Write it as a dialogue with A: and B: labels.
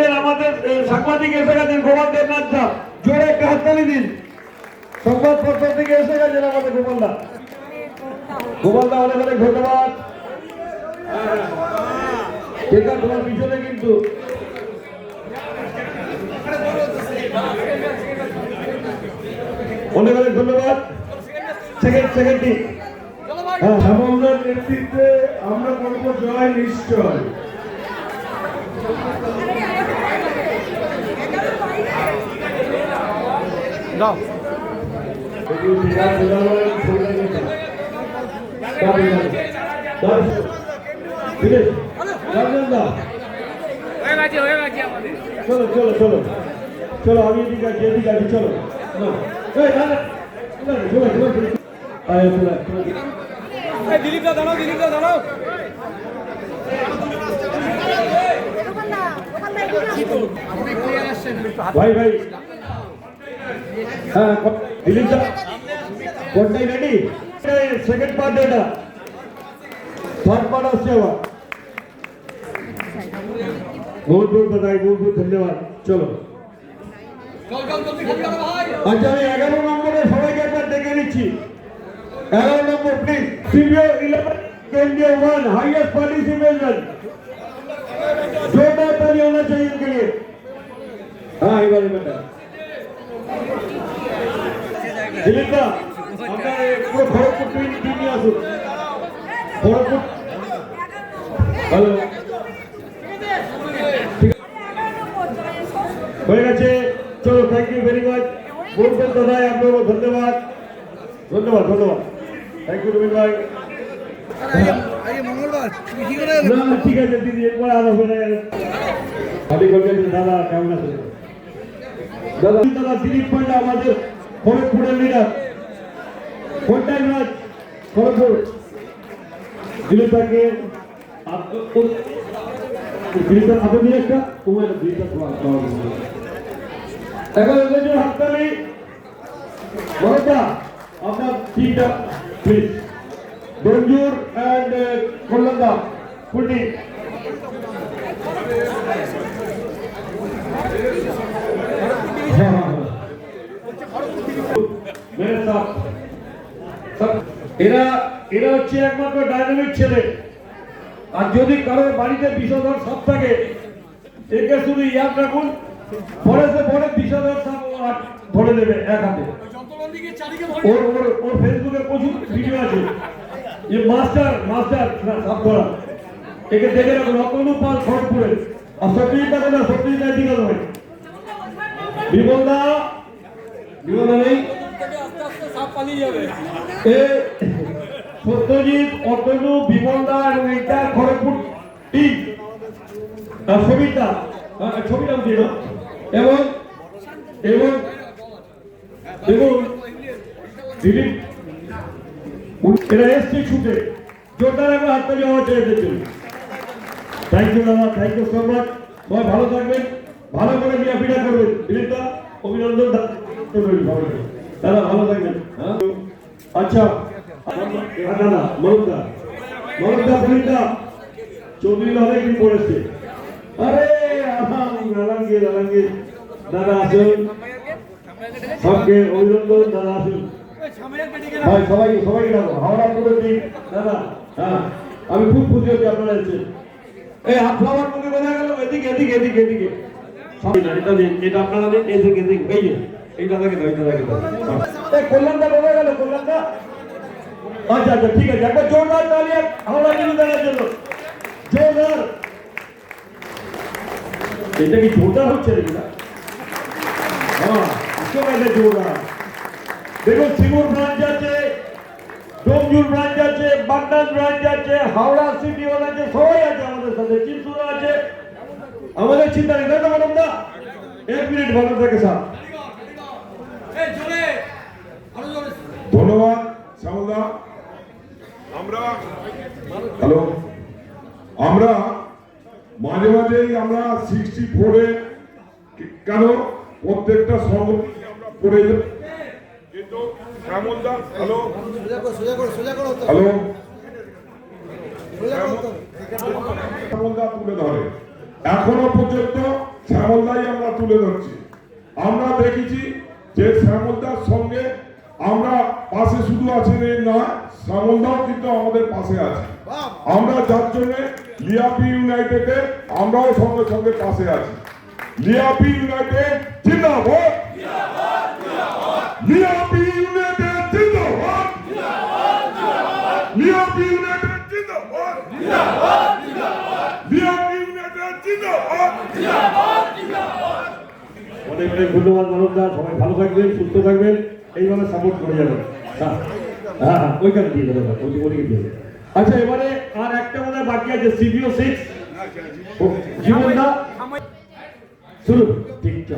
A: দিনের আমাদের সাংবাদিক এসে গেছেন গোপাল দেবনাথ দা, জোরে একটা হাততালি দিন। সংবাদপত্র থেকে এসে গেছেন আমাদের গোপাল দা। গোপাল দা অনেক অনেক ধন্যবাদ। ঠিক আছে, তোমার পিছনে কিন্তু অনেক অনেক ধন্যবাদ। সেকেন্ডটি
B: শ্যামলদার নেতৃত্বে আমরা করবো জয় নিশ্চয়।
A: চলো চলো চলো চলো, আমি এদিকে আছি, এদিকে আছি, চলো।
C: দিলীপদা দাঁড়াও, দিলীপদা দাঁড়াও।
A: ভাই ভাই, হ্যাঁ দিলীপ দা, কোনটাই রেডি? সেকেন্ড পার্ট, এটা থার্ড পার্ট আসছে আবার। बहुत बहुत बधाई, बहुत बहुत धन्यवाद। चलो अच्छा, আমি 11 নম্বরে সবাইকে একবার ডেকে নিচ্ছি। 11 নম্বর প্লিজ, সিবিও 11 केंद्रीय 1 हाईएस्ट पार्टिसिपेशन, जोरदार ताली होना चाहिए इनके लिए। हाँ ये वाले बेटा दिलीप दा, আপনার পুরো খড়গপুর টিম নিয়ে আসুন। খড়গপুর হ্যালো হয়ে গেছে। চলো, থ্যাংক ইউ ভেরি মাচ। বহুত বহুত দাদাই, আপনাকে ধন্যবাদ ধন্যবাদ ধন্যবাদ। থ্যাংক ইউ রবীন্দ্র ভাই। না ঠিক আছে দিদি, এরপর আর হবে না। খালি বলছেন দাদা কেমন আছেন? দাদা দাদা দিলীপ পান্ডা আমাদের খড়গপুরের লিডার, কোনটাই ম্যাচ খড়গপুর। দিলীপটাকে দিলীপটা আপনি দিয়ে একটা তোমার দিলীপটা এখন এদের হাততালি। বড়দা আপনার টিমটা প্লিজ, দঞ্জুর অ্যান্ড কল্যাণদা ফুল টিম। এরা এরা হচ্ছে একমাত্র ডাইনামিক ছেলে। আর যদি কারো বাড়িতে বিষধর সাপ থাকে, একে শুধু ইয়াদ রাখুন, পরে বিষধর সাপ ধরে দেবে এক হাতে। ওর ফেসবুকে প্রচুর ভিডিও আছে, যে মাস্টার সাপ ধরা। একে দেখে রাখুন, অতনু পাল খড়গপুরের। আর সত্যজিৎ কথা না, সত্যজিৎ দিকে নয়। বিমলদা নেই, সত্যজিৎ, অতনু, বিমলদা এবং এইটা খড়গপুর টিম। ছবিটা দিয়ে না, এবং এবং এবং দিলীপ এরা এসছে ছুটে। জোরদার একবার হাততালি হওয়া চাই এদের জন্য। থ্যাংক ইউ দাদা, থ্যাংক ইউ সো মাচ। সবাই ভালো থাকবেন, ভালো করে মিয়াপিটা করবেন। দিলীপদা অভিনন্দন দাদা, ভালো থাকবেন। আচ্ছা দাদা মরুদা ফরিদা চৌধুরী অনেকদিন পড়েছে। আরে আলহামদুলিল্লাহ দাদা আসুন, সবকে অভিনন্দন। দাদা আসুন ভাই, সবাইকে ডাকো। হাওড়া পুরো টিম দাদা। হ্যাঁ আমি খুব খুশি হচ্ছি আপনারা এসেছেন। এই হাত ফ্লাওয়ার মুখে বোঝা গেল, এদিকে এদিকে এদিকে এদিকে এটা আপনারা দিন, এদিকে এদিকে। এই যে এই দাদাকে দাও, এই দাদাকে দাও। এই কল্যাণদা বোঝা গেল, কল্যাণদা। আচ্ছা আচ্ছা ঠিক আছে, একবার জোরদার তালি হাওড়া টিভি দেখার জন্য, জোরদার। এটা কি জোরদার হচ্ছে নাকি না? হ্যাঁ জোরদার। দেখুন সিঙ্গুর ব্রাঞ্চ আছে, ডোমজুর ব্রাঞ্চ আছে, বাগনান ব্রাঞ্চ আছে, হাওড়া সিটি ওয়ান আছে, সবাই আছে আমাদের সাথে। চিনসুরা আছে, আমাদের চিন্তা নেই। দাদা ম্যাডাম দা, 1 মিনিট ভালো থাকে স্যার।
B: ধন্যবাদ শ্যামলদা। আমরা মাঝে মাঝেই আমরা 64-এ কেন প্রত্যেকটা সংঘ করে, কিন্তু শ্যামলদা হ্যালো শ্যামলদা তুলে ধরে। এখনো পর্যন্ত শ্যামলদাই আমরা তুলে ধরছি। আমরা দেখেছি যে শ্যামলদার সঙ্গে আমরা পাশে শুধু আছেন এই না, শ্যামলদাও কিন্তু আমাদের পাশে আছে। আমরা যার জন্য লিয়াপি ইউনাইটেডে আমরাও সঙ্গে সঙ্গে পাশে আছি। লিয়াপি ইউনাইটেড জিন্দাবাদ, লিয়াপি ইউনাইটেড জিন্দাবাদ, লিয়াপি ইউনাইটেড জিন্দাবাদ, লিয়াপি ইউনাইটেড জিন্দাবাদ।
A: অনেক অনেক ধন্যবাদ মানবদা, সবাই ভালো থাকবেন, সুস্থ থাকবেন, এইভাবে সাপোর্ট করে যাবেন। হ্যাঁ হ্যাঁ, ওইখানে দিয়ে দেবেন, ওদিকে দিয়ে দেবেন। আচ্ছা, এবারে আর একটা বোধহয় বাকি আছে, CBO 6 জীবনদা শুরু। ঠিক আছে।